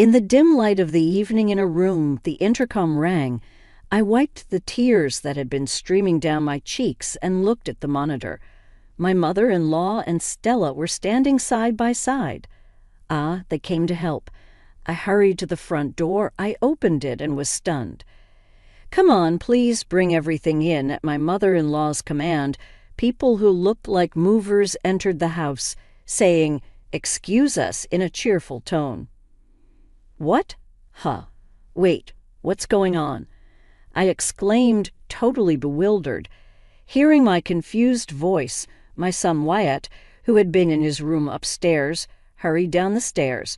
In the dim light of the evening in a room, the intercom rang. I wiped the tears that had been streaming down my cheeks and looked at the monitor. My mother-in-law and Stella were standing side by side. They came to help. I hurried to the front door. I opened it and was stunned. "Come on, please bring everything in." At my mother-in-law's command, people who looked like movers entered the house, saying, "Excuse us," in a cheerful tone. "What? Wait, what's going on?" I exclaimed, totally bewildered. Hearing my confused voice, my son Wyatt, who had been in his room upstairs, hurried down the stairs.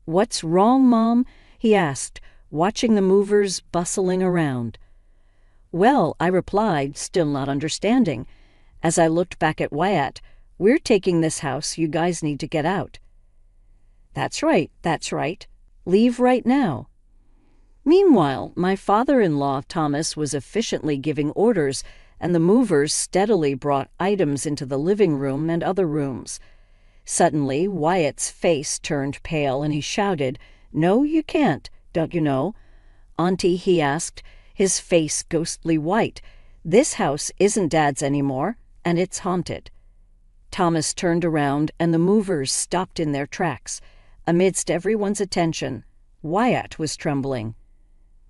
"What's wrong, Mom?" he asked, watching the movers bustling around. "Well," I replied, still not understanding. As I looked back at Wyatt, "We're taking this house. You guys need to get out." That's right. Leave right now." Meanwhile, my father-in-law, Thomas, was efficiently giving orders, and the movers steadily brought items into the living room and other rooms. Suddenly, Wyatt's face turned pale, and he shouted, "No, you can't, don't you know?" "Auntie," he asked, his face ghostly white, "this house isn't Dad's anymore, and it's haunted." Thomas turned around, and the movers stopped in their tracks. Amidst everyone's attention, Wyatt was trembling.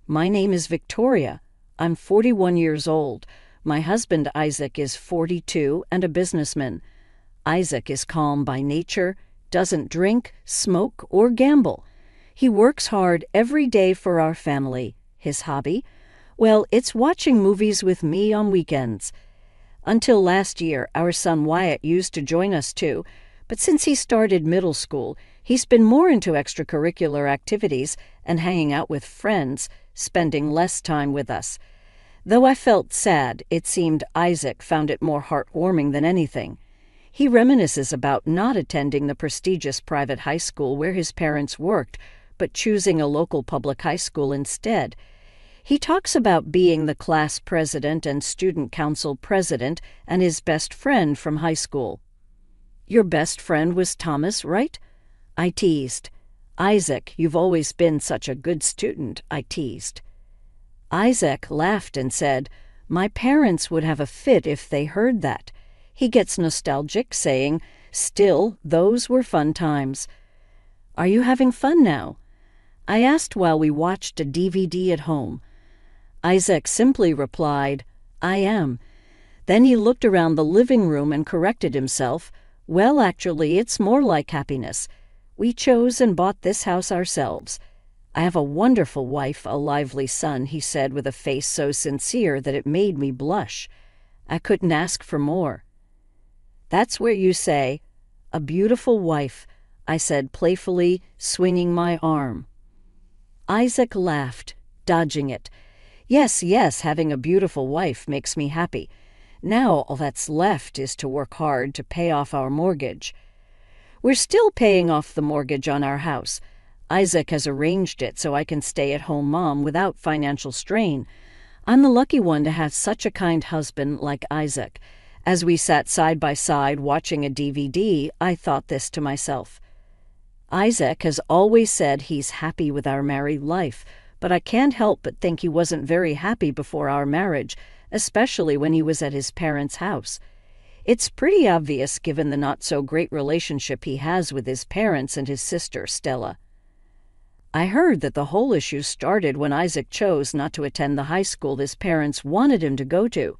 "My name is Victoria. I'm 41 years old. My husband, Isaac, is 42 and a businessman. Isaac is calm by nature, doesn't drink, smoke, or gamble. He works hard every day for our family. His hobby? Well, it's watching movies with me on weekends. Until last year, our son Wyatt used to join us too, but since he started middle school, he's been more into extracurricular activities and hanging out with friends, spending less time with us. Though I felt sad, it seemed Isaac found it more heartwarming than anything. He reminisces about not attending the prestigious private high school where his parents worked, but choosing a local public high school instead. He talks about being the class president and student council president and his best friend from high school. "Your best friend was Thomas, right?" I teased. "Isaac, you've always been such a good student," I teased. Isaac laughed and said, "My parents would have a fit if they heard that." He gets nostalgic, saying, "Still, those were fun times." "Are you having fun now?" I asked while we watched a DVD at home. Isaac simply replied, "I am." Then he looked around the living room and corrected himself. "Well, actually, it's more like happiness. We chose and bought this house ourselves. I have a wonderful wife, a lively son," he said with a face so sincere that it made me blush. I couldn't ask for more. "That's where you say, 'a beautiful wife,'" I said playfully, swinging my arm. Isaac laughed, dodging it. Yes, having a beautiful wife makes me happy. Now all that's left is to work hard to pay off our mortgage." We're still paying off the mortgage on our house. Isaac has arranged it so I can stay at home mom without financial strain. I'm the lucky one to have such a kind husband like Isaac. As we sat side by side watching a DVD, I thought this to myself. Isaac has always said he's happy with our married life, but I can't help but think he wasn't very happy before our marriage, especially when he was at his parents' house. It's pretty obvious given the not-so-great relationship he has with his parents and his sister, Stella. I heard that the whole issue started when Isaac chose not to attend the high school his parents wanted him to go to.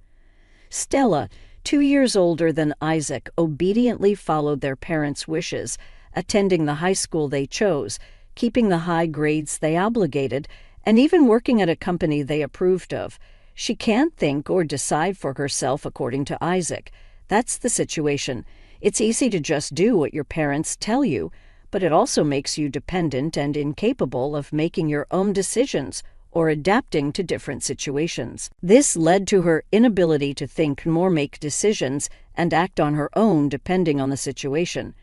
Stella, 2 years older than Isaac, obediently followed their parents' wishes, attending the high school they chose, keeping the high grades they obligated, and even working at a company they approved of. She can't think or decide for herself according to Isaac. That's the situation. It's easy to just do what your parents tell you, but it also makes you dependent and incapable of making your own decisions or adapting to different situations. This led to her inability to think nor make decisions and act on her own depending on the situation.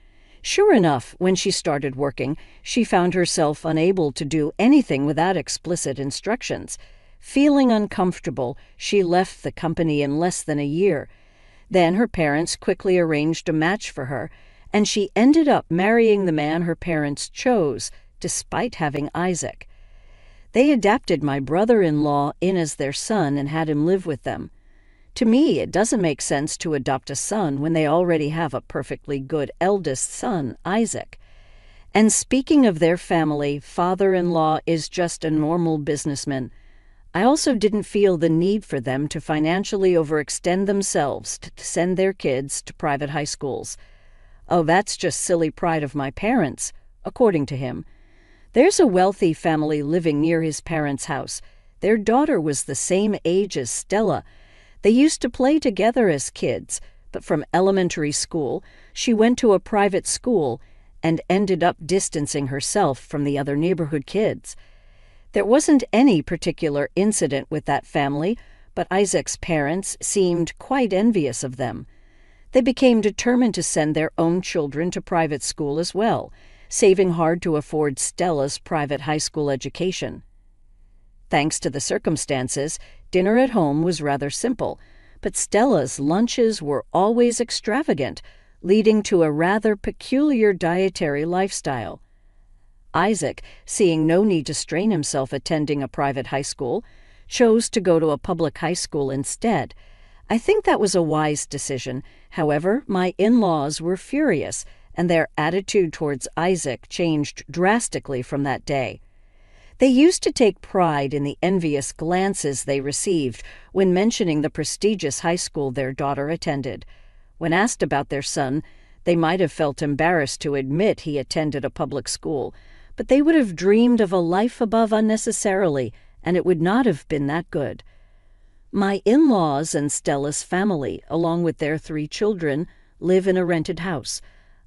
Sure enough, when she started working, she found herself unable to do anything without explicit instructions. Feeling uncomfortable, she left the company in less than a year. Then her parents quickly arranged a match for her, and she ended up marrying the man her parents chose, despite having Isaac. They adapted my brother-in-law in as their son and had him live with them. To me, it doesn't make sense to adopt a son when they already have a perfectly good eldest son, Isaac. And speaking of their family, father-in-law is just a normal businessman. I also didn't feel the need for them to financially overextend themselves to send their kids to private high schools. Oh, that's just silly pride of my parents, according to him. There's a wealthy family living near his parents' house. Their daughter was the same age as Stella. They used to play together as kids, but from elementary school, she went to a private school and ended up distancing herself from the other neighborhood kids. There wasn't any particular incident with that family, but Isaac's parents seemed quite envious of them. They became determined to send their own children to private school as well, saving hard to afford Stella's private high school education. Thanks to the circumstances, dinner at home was rather simple, but Stella's lunches were always extravagant, leading to a rather peculiar dietary lifestyle. Isaac, seeing no need to strain himself attending a private high school, chose to go to a public high school instead. I think that was a wise decision. However, my in-laws were furious, and their attitude towards Isaac changed drastically from that day. They used to take pride in the envious glances they received when mentioning the prestigious high school their daughter attended. When asked about their son, they might have felt embarrassed to admit he attended a public school, but they would have dreamed of a life above unnecessarily, and it would not have been that good. My in-laws and Stella's family, along with their 3 children, live in a rented house.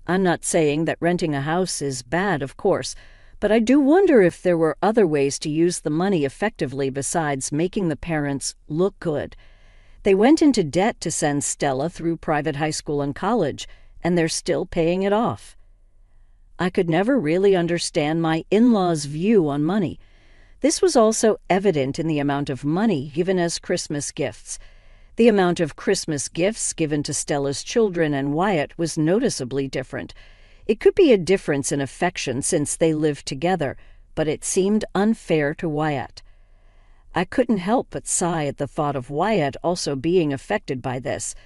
I'm not saying that renting a house is bad, of course, but I do wonder if there were other ways to use the money effectively besides making the parents look good. They went into debt to send Stella through private high school and college, and they're still paying it off. I could never really understand my in-laws' view on money. This was also evident in the amount of money given as Christmas gifts. The amount of Christmas gifts given to Stella's children and Wyatt was noticeably different. It could be a difference in affection since they lived together, but it seemed unfair to Wyatt. I couldn't help but sigh at the thought of Wyatt also being affected by this.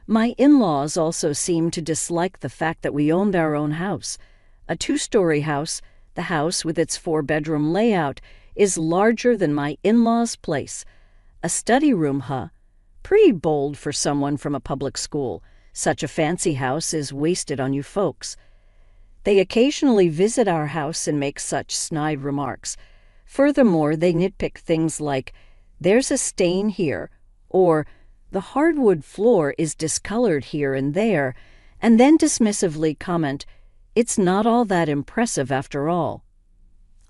My in-laws also seemed to dislike the fact that we owned our own house. A 2-story house, the house with its 4-bedroom layout, is larger than my in-laws' place. A study room, huh? Pretty bold for someone from a public school. Such a fancy house is wasted on you folks. They occasionally visit our house and make such snide remarks. Furthermore, they nitpick things like, "There's a stain here," or "The hardwood floor is discolored here and there," and then dismissively comment, "It's not all that impressive after all."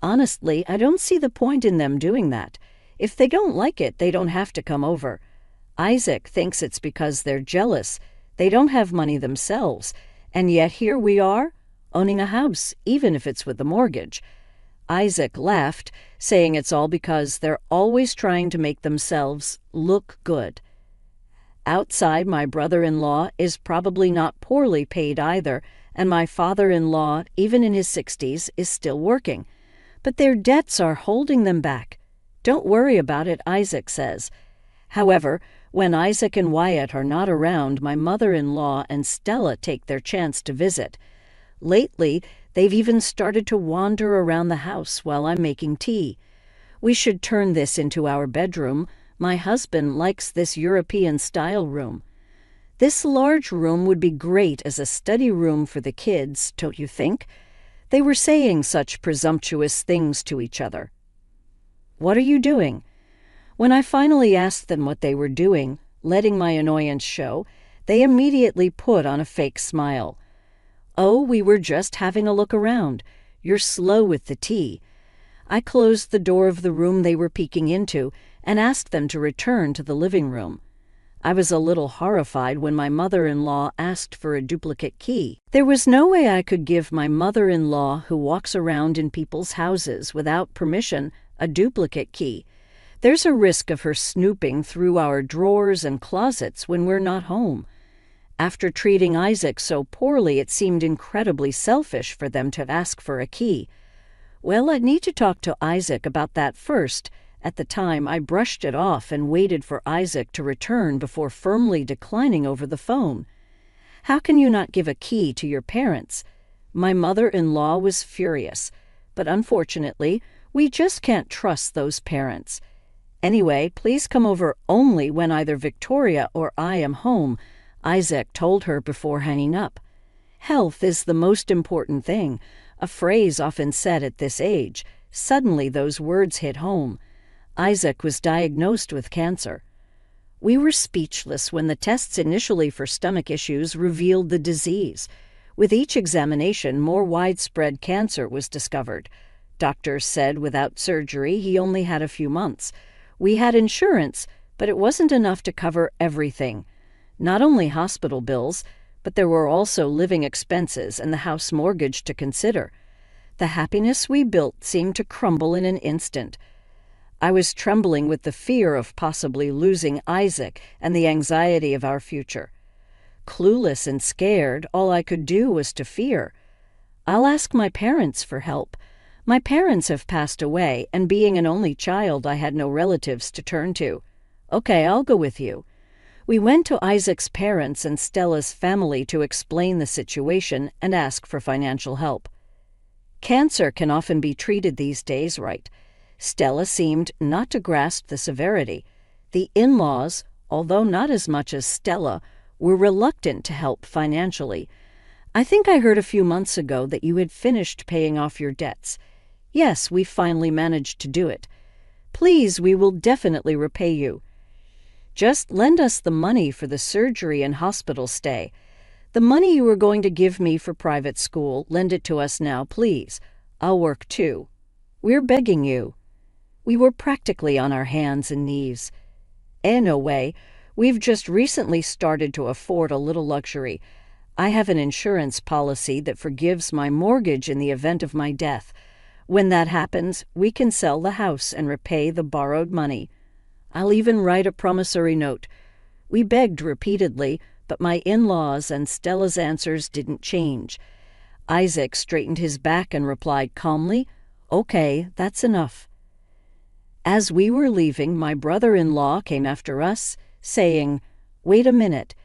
Honestly, I don't see the point in them doing that. If they don't like it, they don't have to come over. Isaac thinks it's because they're jealous. They don't have money themselves, and yet here we are, owning a house, even if it's with a mortgage. Isaac laughed, saying it's all because they're always trying to make themselves look good. Outside, my brother-in-law is probably not poorly paid either, and my father-in-law, even in his 60s, is still working. But their debts are holding them back. Don't worry about it, Isaac says. However, when Isaac and Wyatt are not around, my mother-in-law and Stella take their chance to visit. Lately, they've even started to wander around the house while I'm making tea. We should turn this into our bedroom. My husband likes this European-style room. This large room would be great as a study room for the kids, don't you think? They were saying such presumptuous things to each other. "What are you doing?" When I finally asked them what they were doing, letting my annoyance show, they immediately put on a fake smile. "Oh, we were just having a look around. You're slow with the tea." I closed the door of the room they were peeking into and asked them to return to the living room. I was a little horrified when my mother-in-law asked for a duplicate key. There was no way I could give my mother-in-law, who walks around in people's houses without permission, a duplicate key. There's a risk of her snooping through our drawers and closets when we're not home. After treating Isaac so poorly, it seemed incredibly selfish for them to ask for a key. Well, I'd need to talk to Isaac about that first. At the time, I brushed it off and waited for Isaac to return before firmly declining over the phone. How can you not give a key to your parents? My mother-in-law was furious, but unfortunately, we just can't trust those parents. Anyway, please come over only when either Victoria or I am home, Isaac told her before hanging up. Health is the most important thing, a phrase often said at this age. Suddenly those words hit home. Isaac was diagnosed with cancer. We were speechless when the tests initially for stomach issues revealed the disease. With each examination, more widespread cancer was discovered. Doctors said without surgery he only had a few months. We had insurance, but it wasn't enough to cover everything. Not only hospital bills, but there were also living expenses and the house mortgage to consider. The happiness we built seemed to crumble in an instant. I was trembling with the fear of possibly losing Isaac and the anxiety of our future. Clueless and scared, all I could do was to fear. I'll ask my parents for help. My parents have passed away, and being an only child, I had no relatives to turn to. Okay, I'll go with you. We went to Isaac's parents and Stella's family to explain the situation and ask for financial help. Cancer can often be treated these days right. Stella seemed not to grasp the severity. The in-laws, although not as much as Stella, were reluctant to help financially. I think I heard a few months ago that you had finished paying off your debts. Yes, we finally managed to do it. Please, we will definitely repay you. Just lend us the money for the surgery and hospital stay. The money you were going to give me for private school, lend it to us now, please. I'll work too. We're begging you. We were practically on our hands and knees. No way. We've just recently started to afford a little luxury. I have an insurance policy that forgives my mortgage in the event of my death. When that happens, we can sell the house and repay the borrowed money. I'll even write a promissory note. We begged repeatedly, but my in-laws and Stella's answers didn't change. Isaac straightened his back and replied calmly, "Okay, that's enough." As we were leaving, my brother-in-law came after us, saying, "Wait a minute.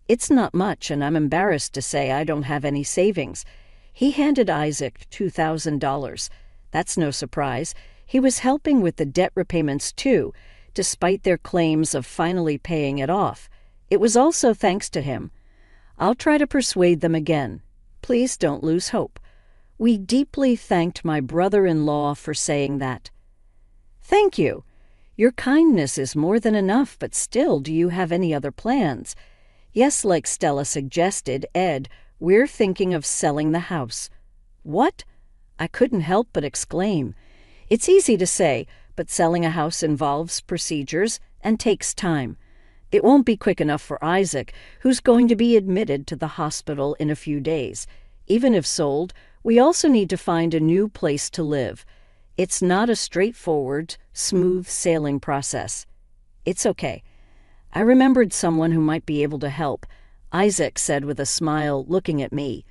It's not much, and I'm embarrassed to say I don't have any savings." He handed Isaac $2,000. That's no surprise. He was helping with the debt repayments too, despite their claims of finally paying it off. It was also thanks to him. I'll try to persuade them again. Please don't lose hope. We deeply thanked my brother-in-law for saying that. Thank you. Your kindness is more than enough, but still, do you have any other plans? Yes, like Stella suggested, Ed, we're thinking of selling the house. What? I couldn't help but exclaim. It's easy to say, but selling a house involves procedures and takes time. It won't be quick enough for Isaac, who's going to be admitted to the hospital in a few days. Even if sold, we also need to find a new place to live. It's not a straightforward, smooth sailing process. It's okay. I remembered someone who might be able to help, Isaac said with a smile, looking at me.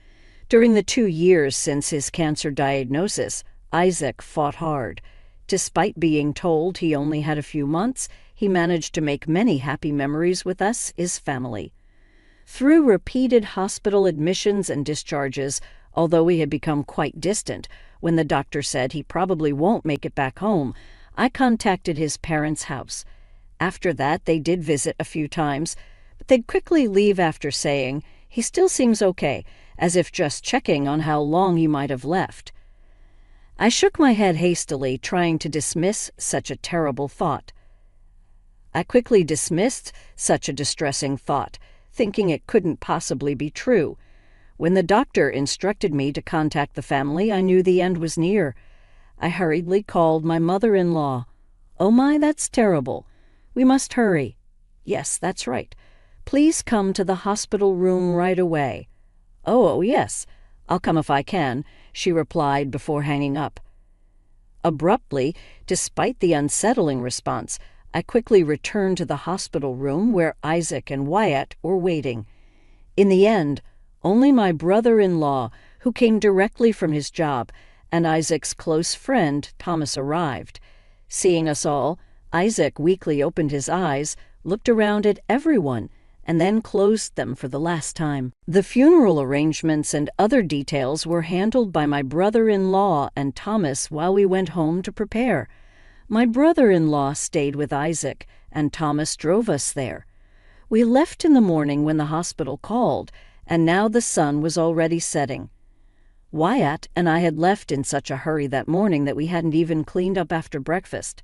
During the 2 years since his cancer diagnosis, Isaac fought hard. Despite being told he only had a few months, he managed to make many happy memories with us, his family. Through repeated hospital admissions and discharges, although we had become quite distant, when the doctor said he probably won't make it back home, I contacted his parents' house. After that, they did visit a few times, but they'd quickly leave after saying, "He still seems okay," as if just checking on how long he might have left. I shook my head hastily, trying to dismiss such a terrible thought. I quickly dismissed such a distressing thought, thinking it couldn't possibly be true. When the doctor instructed me to contact the family, I knew the end was near. I hurriedly called my mother-in-law. "Oh my, that's terrible. We must hurry." "Yes, that's right. Please come to the hospital room right away." Oh, yes, I'll come if I can," she replied before hanging up. Abruptly, despite the unsettling response, I quickly returned to the hospital room where Isaac and Wyatt were waiting. In the end, only my brother-in-law, who came directly from his job, and Isaac's close friend, Thomas, arrived. Seeing us all, Isaac weakly opened his eyes, looked around at everyone, and then closed them for the last time. The funeral arrangements and other details were handled by my brother-in-law and Thomas while we went home to prepare. My brother-in-law stayed with Isaac, and Thomas drove us there. We left in the morning when the hospital called, and now the sun was already setting. Wyatt and I had left in such a hurry that morning that we hadn't even cleaned up after breakfast.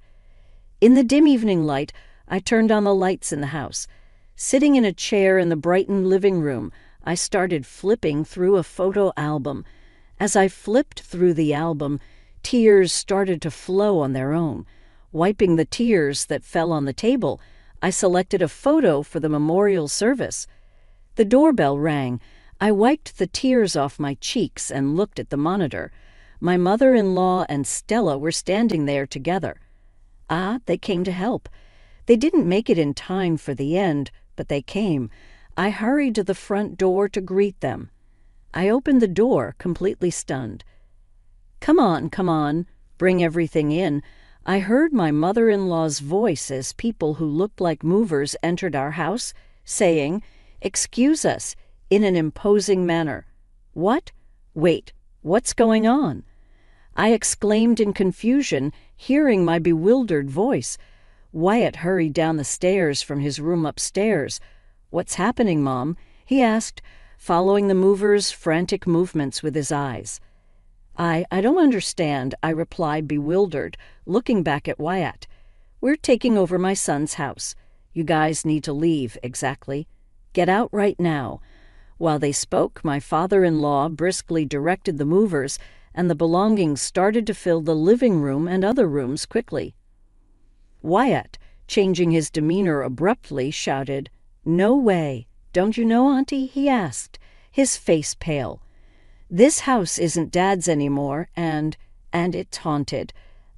In the dim evening light, I turned on the lights in the house. Sitting in a chair in the brightened living room, I started flipping through a photo album. As I flipped through the album, tears started to flow on their own. Wiping the tears that fell on the table, I selected a photo for the memorial service. The doorbell rang. I wiped the tears off my cheeks and looked at the monitor. My mother-in-law and Stella were standing there together. They came to help. They didn't make it in time for the end, but they came. I hurried to the front door to greet them. I opened the door, completely stunned. Come on, bring everything in." I heard my mother-in-law's voice as people who looked like movers entered our house, saying, "Excuse us," in an imposing manner. "What? Wait, what's going on?" I exclaimed in confusion, hearing my bewildered voice. Wyatt hurried down the stairs from his room upstairs. "What's happening, Mom?" he asked, following the mover's frantic movements with his eyes. I don't understand," I replied, bewildered, looking back at Wyatt. "We're taking over my son's house. You guys need to leave, exactly. Get out right now." While they spoke, my father-in-law briskly directed the movers, and the belongings started to fill the living room and other rooms quickly. Wyatt, changing his demeanor abruptly, shouted, "No way. Don't you know, Auntie?" he asked, his face pale. "This house isn't Dad's anymore, and it's haunted."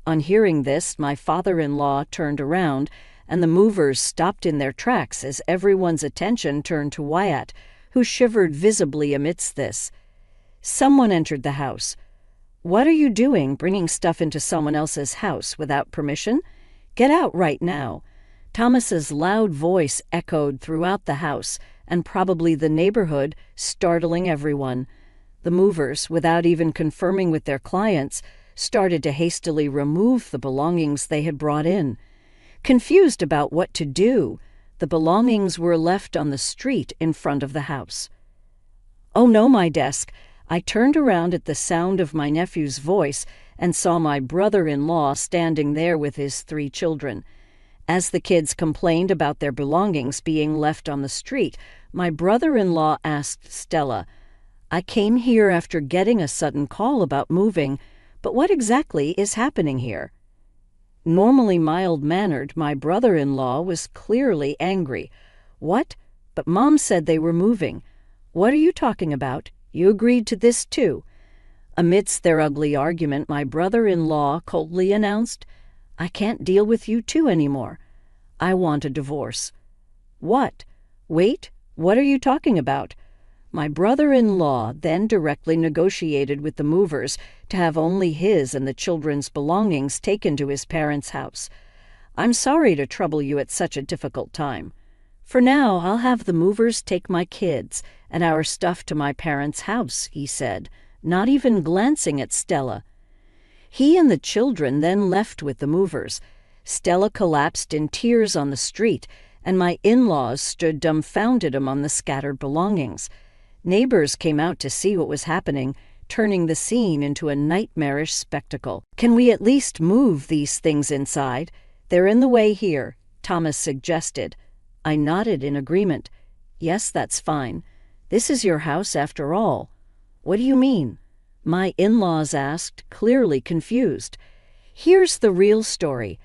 On hearing this, my father-in-law turned around, and the movers stopped in their tracks as everyone's attention turned to Wyatt, who shivered visibly amidst this. Someone entered the house. "What are you doing, bringing stuff into someone else's house without permission? Get out right now." Thomas's loud voice echoed throughout the house, and probably the neighborhood, startling everyone. The movers, without even confirming with their clients, started to hastily remove the belongings they had brought in. Confused about what to do, the belongings were left on the street in front of the house. "Oh no, my desk." I turned around at the sound of my nephew's voice and saw my brother-in-law standing there with his 3 children. As the kids complained about their belongings being left on the street, my brother-in-law asked Stella, "I came here after getting a sudden call about moving, but what exactly is happening here?" Normally mild-mannered, my brother-in-law was clearly angry. "What? But Mom said they were moving. What are you talking about? You agreed to this too." Amidst their ugly argument, my brother-in-law coldly announced, "I can't deal with you two anymore. I want a divorce." "What? Wait, what are you talking about?" My brother-in-law then directly negotiated with the movers to have only his and the children's belongings taken to his parents' house. "I'm sorry to trouble you at such a difficult time. For now, I'll have the movers take my kids and our stuff to my parents' house," he said, not even glancing at Stella. He and the children then left with the movers. Stella collapsed in tears on the street, and my in-laws stood dumbfounded among the scattered belongings. Neighbors came out to see what was happening, turning the scene into a nightmarish spectacle. "Can we at least move these things inside? They're in the way here," Thomas suggested. I nodded in agreement. "Yes, that's fine. This is your house after all." "What do you mean?" my in-laws asked, clearly confused. "Here's the real story.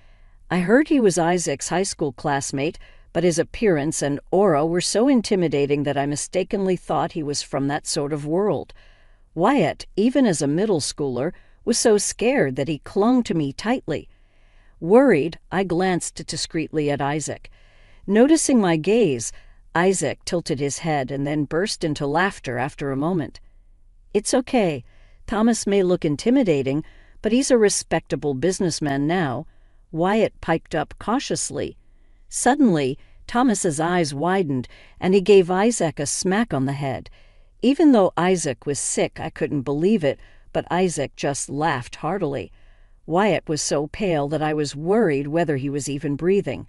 I heard he was Isaac's high school classmate, but his appearance and aura were so intimidating that I mistakenly thought he was from that sort of world. Wyatt, even as a middle schooler, was so scared that he clung to me tightly. Worried, I glanced discreetly at Isaac. Noticing my gaze, Isaac tilted his head and then burst into laughter after a moment. "It's okay. Thomas may look intimidating, but he's a respectable businessman now." Wyatt piped up cautiously. Suddenly, Thomas's eyes widened, and he gave Isaac a smack on the head. Even though Isaac was sick, I couldn't believe it, but Isaac just laughed heartily. Wyatt was so pale that I was worried whether he was even breathing.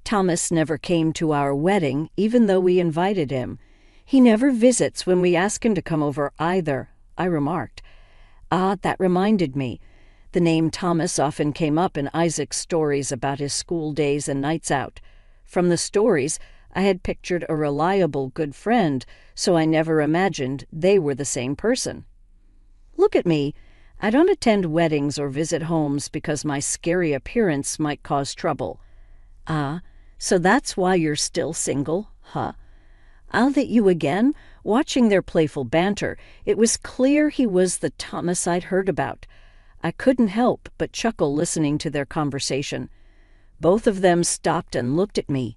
"Thomas never came to our wedding, even though we invited him. He never visits when we ask him to come over either," I remarked. That reminded me. The name Thomas often came up in Isaac's stories about his school days and nights out. From the stories, I had pictured a reliable, good friend, so I never imagined they were the same person. "Look at me. I don't attend weddings or visit homes because my scary appearance might cause trouble." So that's why you're still single, huh?" I'll hit you again. Watching their playful banter, it was clear he was the Thomas I'd heard about. I couldn't help but chuckle listening to their conversation. Both of them stopped and looked at me.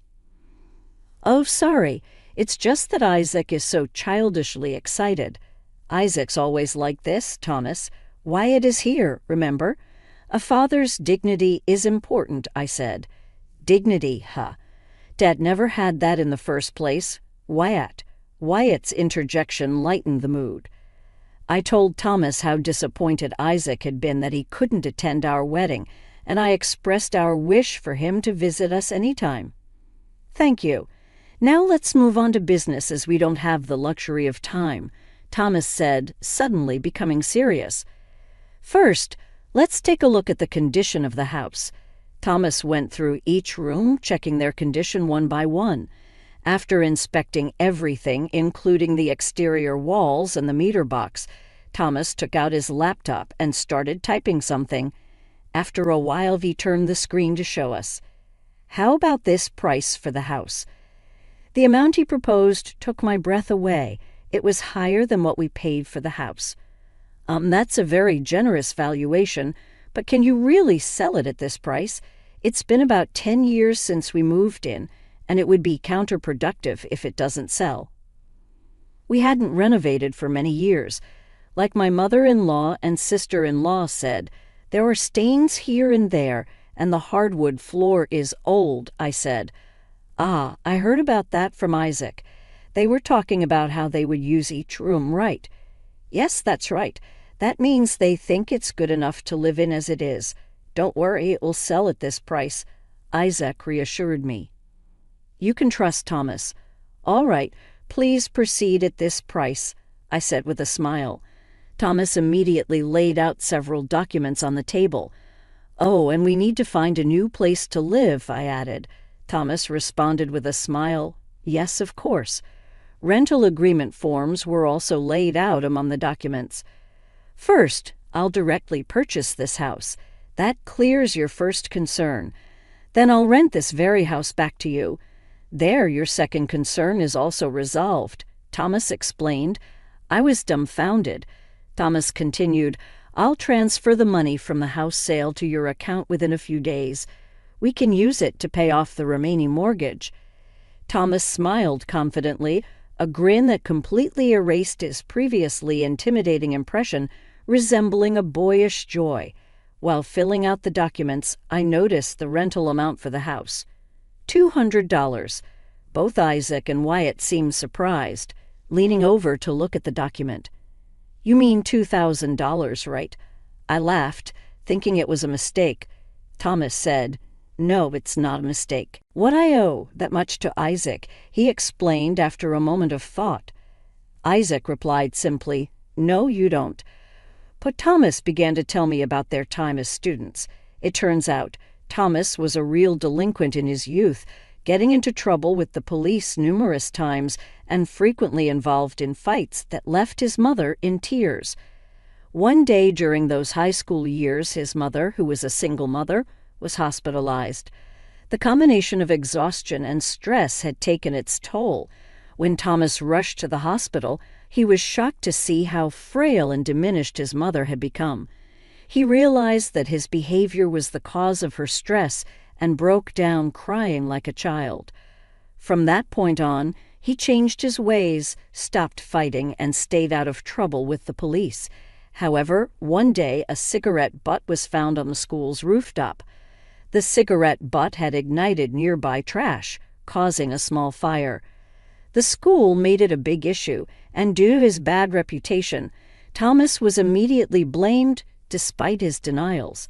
"Oh, sorry. It's just that Isaac is so childishly excited." "Isaac's always like this, Thomas. Wyatt is here, remember? A father's dignity is important," I said. "Dignity, huh? Dad never had that in the first place. Wyatt's interjection lightened the mood. I told Thomas how disappointed Isaac had been that he couldn't attend our wedding, and I expressed our wish for him to visit us anytime. "Thank you. Now let's move on to business, as we don't have the luxury of time," Thomas said, suddenly becoming serious. "First, let's take a look at the condition of the house." Thomas went through each room, checking their condition one by one. After inspecting everything, including the exterior walls and the meter box, Thomas took out his laptop and started typing something. After a while, he turned the screen to show us. "How about this price for the house?" The amount he proposed took my breath away. It was higher than what we paid for the house. That's a very generous valuation, but can you really sell it at this price? It's been about 10 years since we moved in, and it would be counterproductive if it doesn't sell." We hadn't renovated for many years. Like my mother-in-law and sister-in-law said, "There are stains here and there, and the hardwood floor is old," I said. I heard about that from Isaac. They were talking about how they would use each room right. "Yes, that's right. That means they think it's good enough to live in as it is. Don't worry, it will sell at this price," Isaac reassured me. "You can trust Thomas." "All right, please proceed at this price," I said with a smile. Thomas immediately laid out several documents on the table. "Oh, and we need to find a new place to live," I added. Thomas responded with a smile. "Yes, of course." Rental agreement forms were also laid out among the documents. "First, I'll directly purchase this house. That clears your first concern. Then I'll rent this very house back to you. There, your second concern is also resolved," Thomas explained. I was dumbfounded. Thomas continued, "I'll transfer the money from the house sale to your account within a few days. We can use it to pay off the remaining mortgage." Thomas smiled confidently, a grin that completely erased his previously intimidating impression, resembling a boyish joy. While filling out the documents, I noticed the rental amount for the house. $200. Both Isaac and Wyatt seemed surprised, leaning over to look at the document. "You mean $2,000, right?" I laughed, thinking it was a mistake. Thomas said, "No, it's not a mistake. What I owe that much to Isaac," he explained after a moment of thought. Isaac replied simply, "No, you don't." But Thomas began to tell me about their time as students. It turns out Thomas was a real delinquent in his youth, getting into trouble with the police numerous times and frequently involved in fights that left his mother in tears. One day during those high school years, his mother, who was a single mother, was hospitalized. The combination of exhaustion and stress had taken its toll. When Thomas rushed to the hospital, he was shocked to see how frail and diminished his mother had become. He realized that his behavior was the cause of her stress and broke down crying like a child. From that point on, he changed his ways, stopped fighting, and stayed out of trouble with the police. However, one day a cigarette butt was found on the school's rooftop. The cigarette butt had ignited nearby trash, causing a small fire. The school made it a big issue, and due to his bad reputation, Thomas was immediately blamed despite his denials.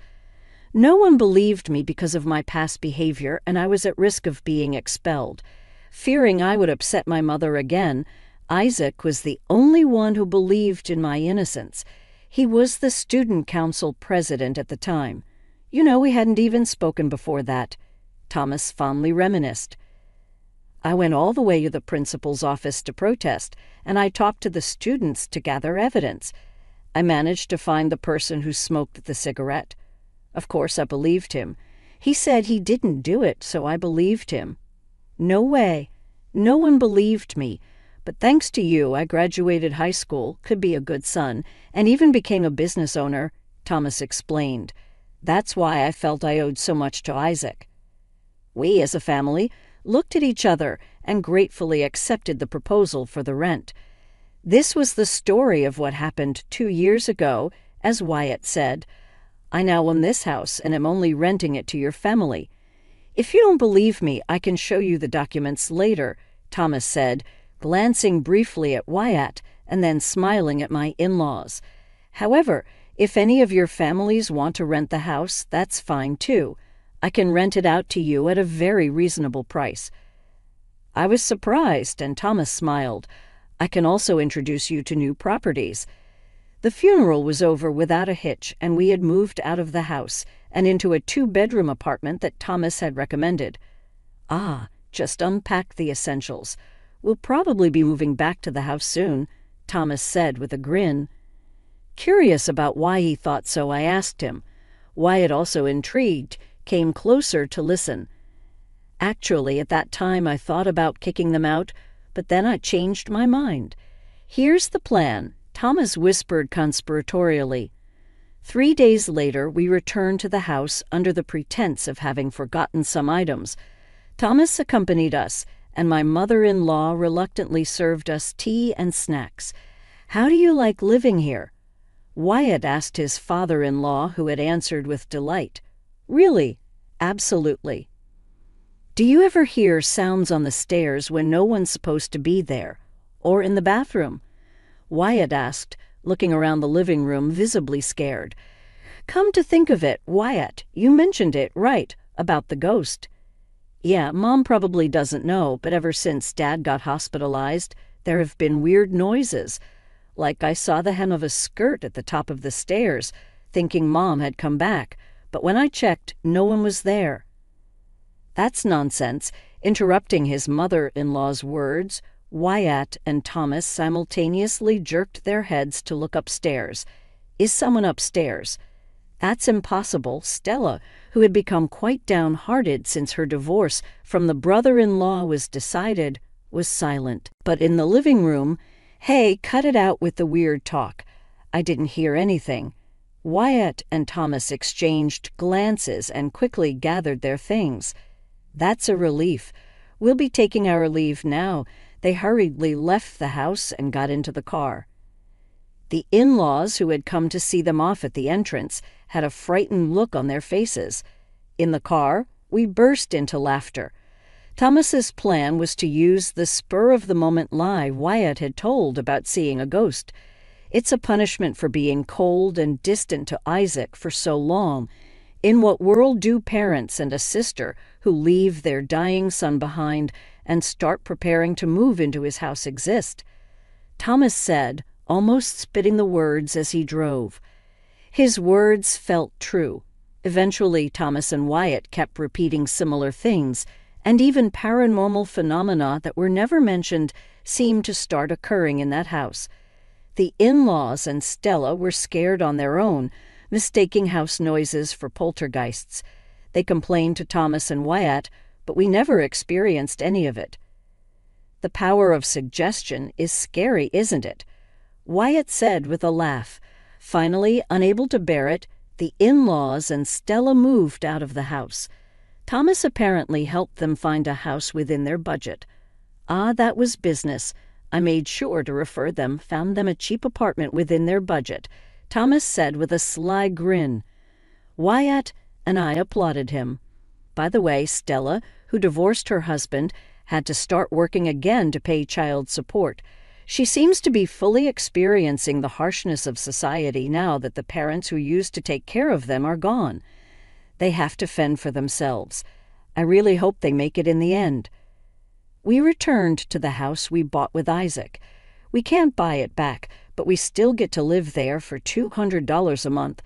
No one believed me because of my past behavior, and I was at risk of being expelled. Fearing I would upset my mother again, Isaac was the only one who believed in my innocence. He was the student council president at the time. We hadn't even spoken before that. Thomas fondly reminisced. I went all the way to the principal's office to protest, and I talked to the students to gather evidence. I managed to find the person who smoked the cigarette. Of course, I believed him. He said he didn't do it, so I believed him. No way. No one believed me. But thanks to you, I graduated high school, could be a good son, and even became a business owner, Thomas explained. That's why I felt I owed so much to Isaac. We, as a family, looked at each other and gratefully accepted the proposal for the rent. This was the story of what happened 2 years ago, as Wyatt said. I now own this house and am only renting it to your family. If you don't believe me, I can show you the documents later, Thomas said, glancing briefly at Wyatt and then smiling at my in-laws. However, if any of your families want to rent the house, that's fine too. I can rent it out to you at a very reasonable price. I was surprised, and Thomas smiled. I can also introduce you to new properties. The funeral was over without a hitch, and we had moved out of the house and into a 2-bedroom apartment that Thomas had recommended. Just unpacked the essentials. We'll probably be moving back to the house soon, Thomas said with a grin. Curious about why he thought so, I asked him. Wyatt, also intrigued, came closer to listen. Actually, at that time I thought about kicking them out, but then I changed my mind. Here's the plan, Thomas whispered conspiratorially. 3 days later, we returned to the house under the pretense of having forgotten some items. Thomas accompanied us, and my mother-in-law reluctantly served us tea and snacks. How do you like living here? Wyatt asked his father-in-law, who had answered with delight. Really? Absolutely. Do you ever hear sounds on the stairs when no one's supposed to be there? Or in the bathroom? Wyatt asked, looking around the living room, visibly scared. Come to think of it, Wyatt, you mentioned it, right, about the ghost. Yeah, Mom probably doesn't know, but ever since Dad got hospitalized, there have been weird noises. Like I saw the hem of a skirt at the top of the stairs, thinking Mom had come back, but when I checked, no one was there. That's nonsense. Interrupting his mother-in-law's words, Wyatt and Thomas simultaneously jerked their heads to look upstairs. Is someone upstairs? That's impossible. Stella, who had become quite downhearted since her divorce from the brother-in-law was decided, was silent. But in the living room, hey, cut it out with the weird talk. I didn't hear anything. Wyatt and Thomas exchanged glances and quickly gathered their things. That's a relief. We'll be taking our leave now. They hurriedly left the house and got into the car. The in-laws, who had come to see them off at the entrance, had a frightened look on their faces. In the car, we burst into laughter. Thomas's plan was to use the spur-of-the-moment lie Wyatt had told about seeing a ghost. It's a punishment for being cold and distant to Isaac for so long. In what world do parents and a sister who leave their dying son behind and start preparing to move into his house exist? Thomas said, almost spitting the words as he drove. His words felt true. Eventually, Thomas and Wyatt kept repeating similar things, and even paranormal phenomena that were never mentioned seemed to start occurring in that house. The in-laws and Stella were scared on their own, mistaking house noises for poltergeists. They complained to Thomas and Wyatt, but we never experienced any of it. The power of suggestion is scary, isn't it? Wyatt said with a laugh. Finally, unable to bear it, the in-laws and Stella moved out of the house. Thomas apparently helped them find a house within their budget. That was business. I made sure to refer them, found them a cheap apartment within their budget. Thomas said with a sly grin. Wyatt and I applauded him. By the way, Stella, who divorced her husband, had to start working again to pay child support. She seems to be fully experiencing the harshness of society now that the parents who used to take care of them are gone. They have to fend for themselves. I really hope they make it in the end. We returned to the house we bought with Isaac. We can't buy it back, but we still get to live there for $200 a month.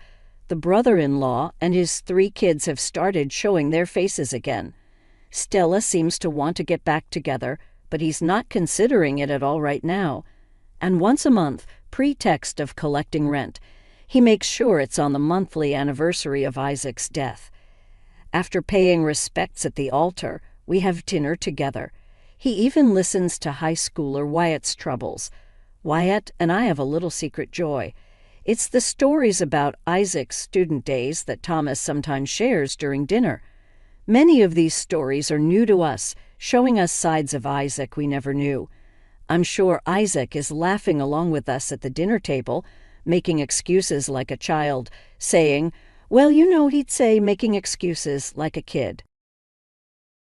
The brother-in-law and his 3 kids have started showing their faces again. Stella seems to want to get back together, but he's not considering it at all right now. And once a month, pretext of collecting rent, he makes sure it's on the monthly anniversary of Isaac's death. After paying respects at the altar, we have dinner together. He even listens to high schooler Wyatt's troubles. Wyatt and I have a little secret joy. It's the stories about Isaac's student days that Thomas sometimes shares during dinner. Many of these stories are new to us, showing us sides of Isaac we never knew. I'm sure Isaac is laughing along with us at the dinner table, making excuses like a child, saying, well, you know, he'd say making excuses like a kid.